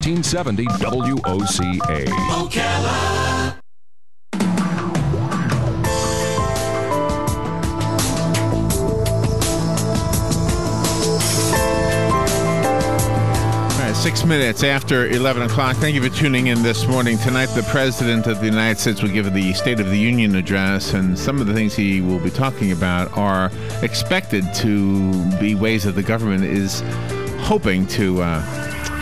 1470 WOCA. Ocala. All right, 6 minutes after 11 o'clock. Thank you for tuning in this morning. Tonight, the President of the United States will give the State of the Union address, and some of the things he will be talking about are expected to be ways that the government is hoping to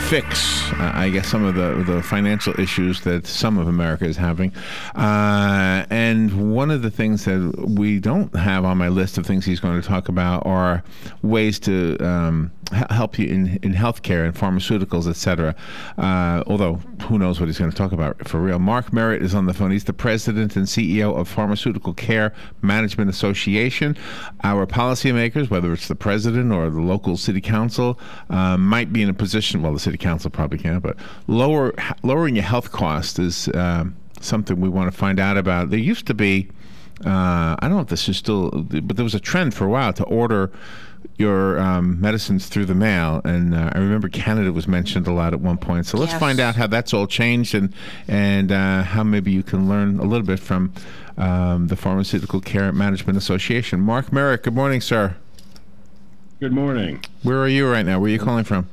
fix, I guess, some of the financial issues that some of America is having. And one of the things that we don't have on my list of things he's going to talk about are ways to help you in healthcare and pharmaceuticals, etc. Although, who knows what he's going to talk about for real. Mark Merritt is on the phone. He's the president and CEO of Pharmaceutical Care Management Association. Our policymakers, whether it's the president or the local city council, might be in a position, well, the city council probably can't, but lowering your health cost is something we want to find out about. There used to be, I don't know if this is still, but there was a trend for a while to order your medicines through the mail, and I remember Canada was mentioned a lot at one point. So let's find out how that's all changed, and how maybe you can learn a little bit from the Pharmaceutical Care Management Association. Mark Merritt, good morning, sir. Good morning. Where are you right now? Where are you calling from?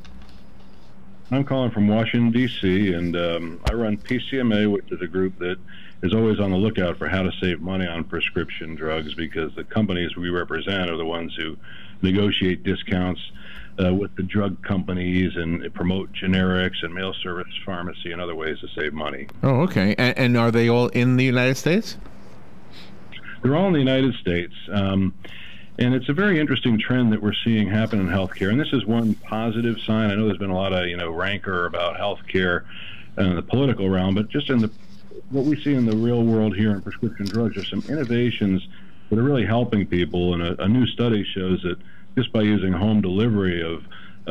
I'm calling from Washington, D.C., and I run PCMA, which is a group that is always on the lookout for how to save money on prescription drugs, because the companies we represent are the ones who negotiate discounts with the drug companies and promote generics and mail service pharmacy and other ways to save money. Oh, okay. And are they all in the United States? They're all in the United States. And it's a very interesting trend that we're seeing happen in healthcare. And this is one positive sign. I know there's been a lot of, rancor about healthcare in the political realm, but just in what we see in the real world here in prescription drugs, there's some innovations that are really helping people. And a new study shows that just by using home delivery of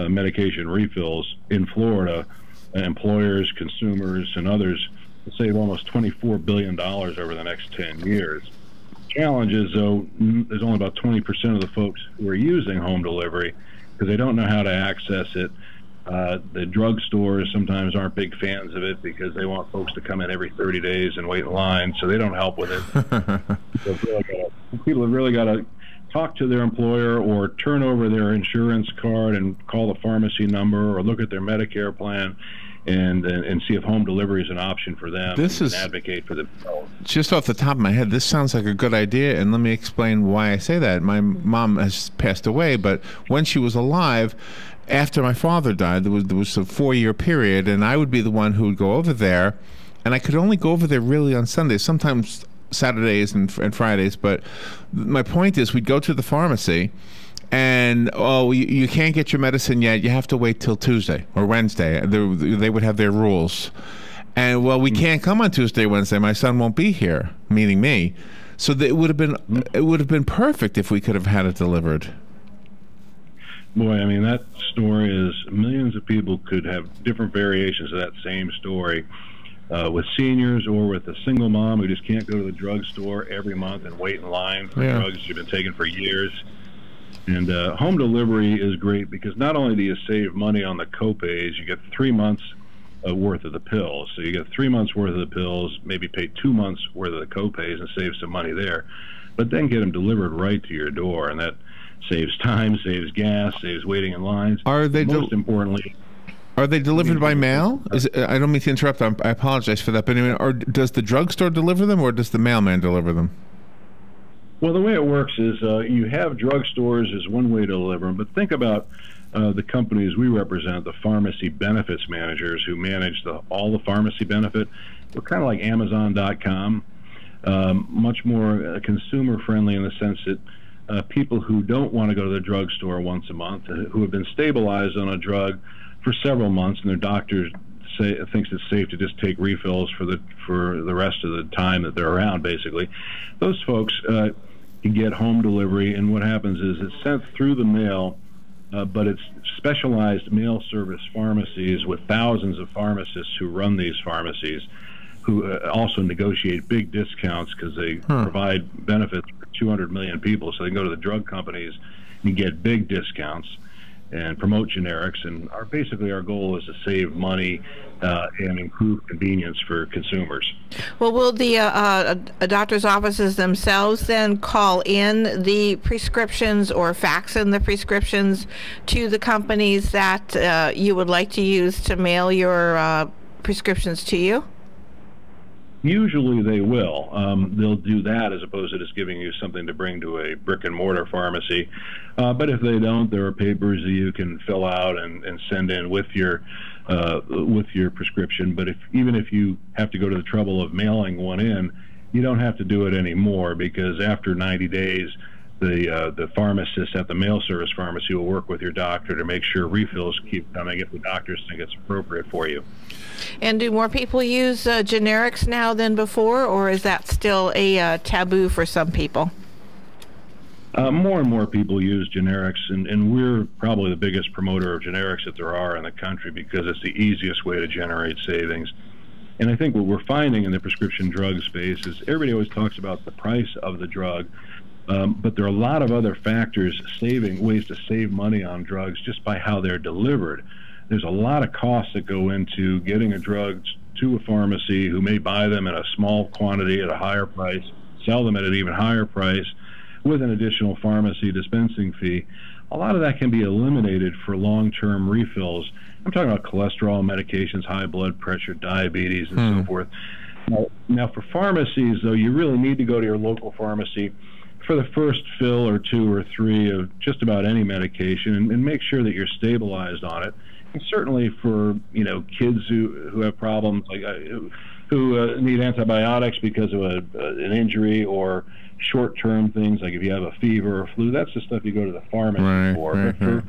medication refills in Florida, employers, consumers, and others will save almost $24 billion over the next 10 years. Challenge is, though, there's only about 20% of the folks who are using home delivery because they don't know how to access it. The drugstores sometimes aren't big fans of it because they want folks to come in every 30 days and wait in line, so they don't help with it. People have really got to talk to their employer or turn over their insurance card and call the pharmacy number or look at their Medicare plan and see if home delivery is an option for them. This is advocate for themselves. Just off the top of my head, this sounds like a good idea, and let me explain why I say that. My mom has passed away, but when she was alive, after my father died, there was a 4-year period, and I would be the one who would go over there, and I could only go over there really on Sundays, sometimes Saturdays and Fridays. But my point is, we'd go to the pharmacy, and you can't get your medicine yet. You have to wait till Tuesday or Wednesday. They would have their rules, and we can't come on Tuesday, Wednesday. My son won't be here, meaning me. So it would have been perfect if we could have had it delivered. Boy, I mean, that story is millions of people could have different variations of that same story. With seniors or with a single mom who just can't go to the drugstore every month and wait in line for drugs you've been taking for years. And home delivery is great because not only do you save money on the copays, you get 3 months worth of the pills. So you get 3 months worth of the pills, maybe pay 2 months worth of the copays and save some money there, but then get them delivered right to your door, and that saves time, saves gas, saves waiting in lines. Most importantly, are they delivered by mail? I don't mean to interrupt. I apologize for that. But anyway, or does the drugstore deliver them, or does the mailman deliver them? Well, the way it works is you have drugstores as one way to deliver them, but think about the companies we represent, the pharmacy benefits managers who manage all the pharmacy benefit. We're kind of like Amazon.com, much more consumer-friendly in the sense that people who don't want to go to the drugstore once a month, who have been stabilized on a drug for several months, and their doctor thinks it's safe to just take refills for the rest of the time that they're around, basically. Those folks can get home delivery, and what happens is it's sent through the mail, but it's specialized mail service pharmacies with thousands of pharmacists who run these pharmacies, who also negotiate big discounts because they provide benefits for 200 million people, so they can go to the drug companies and get big discounts. and promote generics. And basically our goal is to save money and improve convenience for consumers. Well, will the doctor's offices themselves then call in the prescriptions or fax in the prescriptions to the companies that you would like to use to mail your prescriptions to you? Usually they will. They'll do that as opposed to just giving you something to bring to a brick and mortar pharmacy. But if they don't, there are papers that you can fill out and send in with your prescription. But even if you have to go to the trouble of mailing one in, you don't have to do it anymore, because after 90 days, the pharmacist at the mail service pharmacy will work with your doctor to make sure refills keep coming if the doctors think it's appropriate for you. And do more people use generics now than before, or is that still a taboo for some people? More and more people use generics, and we're probably the biggest promoter of generics that there are in the country, because it's the easiest way to generate savings. And I think what we're finding in the prescription drug space is everybody always talks about the price of the drug, but there are a lot of other factors, ways to save money on drugs just by how they're delivered. There's a lot of costs that go into getting a drug to a pharmacy who may buy them in a small quantity at a higher price, sell them at an even higher price with an additional pharmacy dispensing fee. A lot of that can be eliminated for long-term refills. I'm talking about cholesterol medications, high blood pressure, diabetes, and so forth. Now, for pharmacies, though, you really need to go to your local pharmacy for the first fill or 2 or 3 of just about any medication, and make sure that you're stabilized on it. And certainly for kids who have problems, like who need antibiotics because of an injury, or short-term things like if you have a fever or flu, that's the stuff you go to the pharmacy for. But for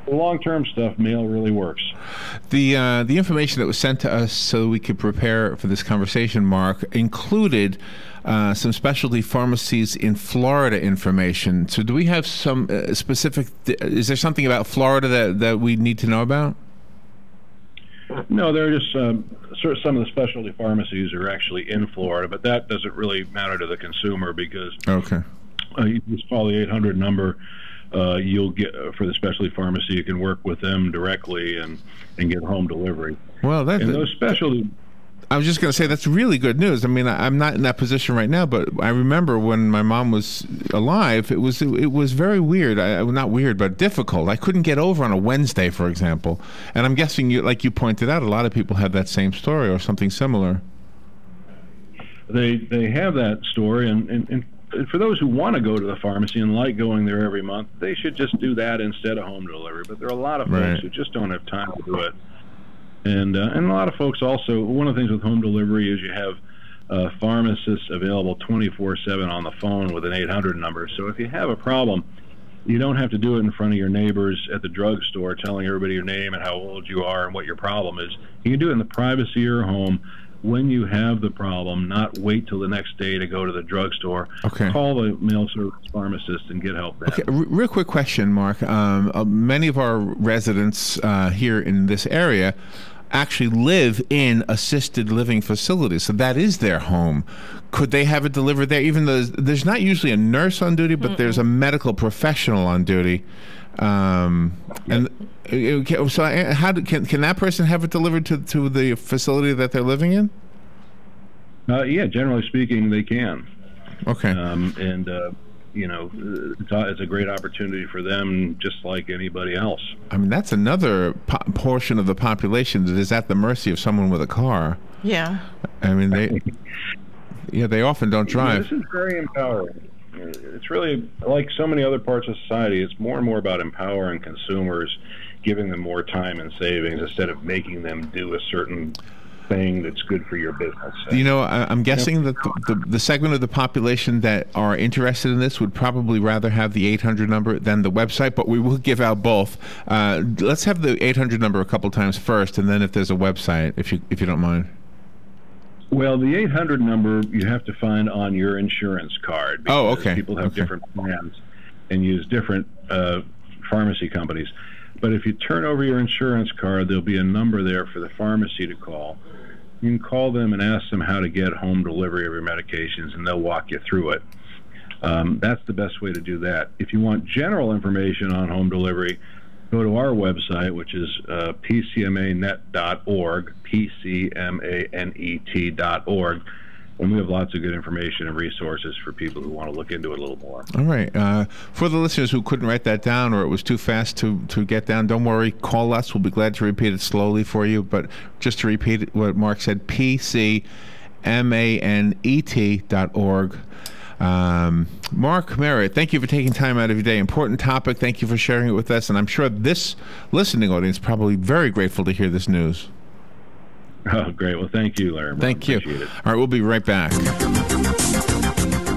the long-term stuff, mail really works. The information that was sent to us so we could prepare for this conversation, Mark, included some specialty pharmacies in Florida information. So do we have some specific, is there something about Florida that we need to know about? No, there are just some of the specialty pharmacies are actually in Florida, but that doesn't really matter to the consumer, because you just call the 800 number. You'll get for the specialty pharmacy. You can work with them directly and get home delivery. Well, those specialty. I was just going to say that's really good news. I mean, I'm not in that position right now, but I remember when my mom was alive, it was very weird. Not weird, but difficult. I couldn't get over on a Wednesday, for example. And I'm guessing, like you pointed out, a lot of people have that same story or something similar. They have that story, and for those who want to go to the pharmacy and like going there every month, they should just do that instead of home delivery. But there are a lot of folks who just don't have time to do it. And a lot of folks also, one of the things with home delivery is you have pharmacists available 24/7 on the phone with an 800 number. So if you have a problem, you don't have to do it in front of your neighbors at the drugstore telling everybody your name and how old you are and what your problem is. You can do it in the privacy of your home when you have the problem, not wait till the next day to go to the drugstore. Call the mail service pharmacist and get help then. Real quick question, Mark. Many of our residents here in this area actually live in assisted living facilities, so that is their home. Could they have it delivered there, even though there's not usually a nurse on duty, but there's a medical professional on duty? And so can that person have it delivered to the facility that they're living in? Yeah, generally speaking, they can. It's a great opportunity for them, just like anybody else. I mean, that's another portion of the population that is at the mercy of someone with a car. Yeah. I mean, they often don't drive. This is very empowering. It's really, like so many other parts of society, it's more and more about empowering consumers, giving them more time and savings instead of making them do a certain thing that's good for your business. I'm guessing that the segment of the population that are interested in this would probably rather have the 800 number than the website, but we will give out both. Let's have the 800 number a couple times first, and then if there's a website, if you don't mind. Well, the 800 number you have to find on your insurance card. People have different plans and use different pharmacy companies. But if you turn over your insurance card, there'll be a number there for the pharmacy to call. You can call them and ask them how to get home delivery of your medications, and they'll walk you through it. That's the best way to do that. If you want general information on home delivery, go to our website, which is pcmanet.org, pcmanet.org. And we have lots of good information and resources for people who want to look into it a little more. All right. For the listeners who couldn't write that down or it was too fast to get down, don't worry. Call us. We'll be glad to repeat it slowly for you. But just to repeat what Mark said, pcmanet.org. Mark Merritt, thank you for taking time out of your day. Important topic. Thank you for sharing it with us. And I'm sure this listening audience is probably very grateful to hear this news. Oh, great. Well, thank you, Larry. Thank you. Appreciate it. All right, we'll be right back.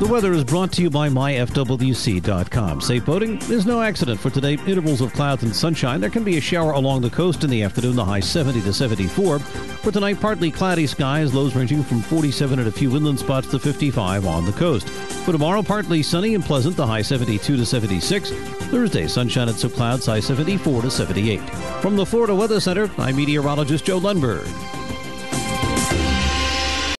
The weather is brought to you by myfwc.com. Safe boating is no accident. For today, intervals of clouds and sunshine. There can be a shower along the coast in the afternoon, the high 70 to 74. For tonight, partly cloudy skies, lows ranging from 47 at a few inland spots to 55 on the coast. For tomorrow, partly sunny and pleasant, the high 72 to 76. Thursday, sunshine and some clouds, high 74 to 78. From the Florida Weather Center, I'm meteorologist Joe Lundberg.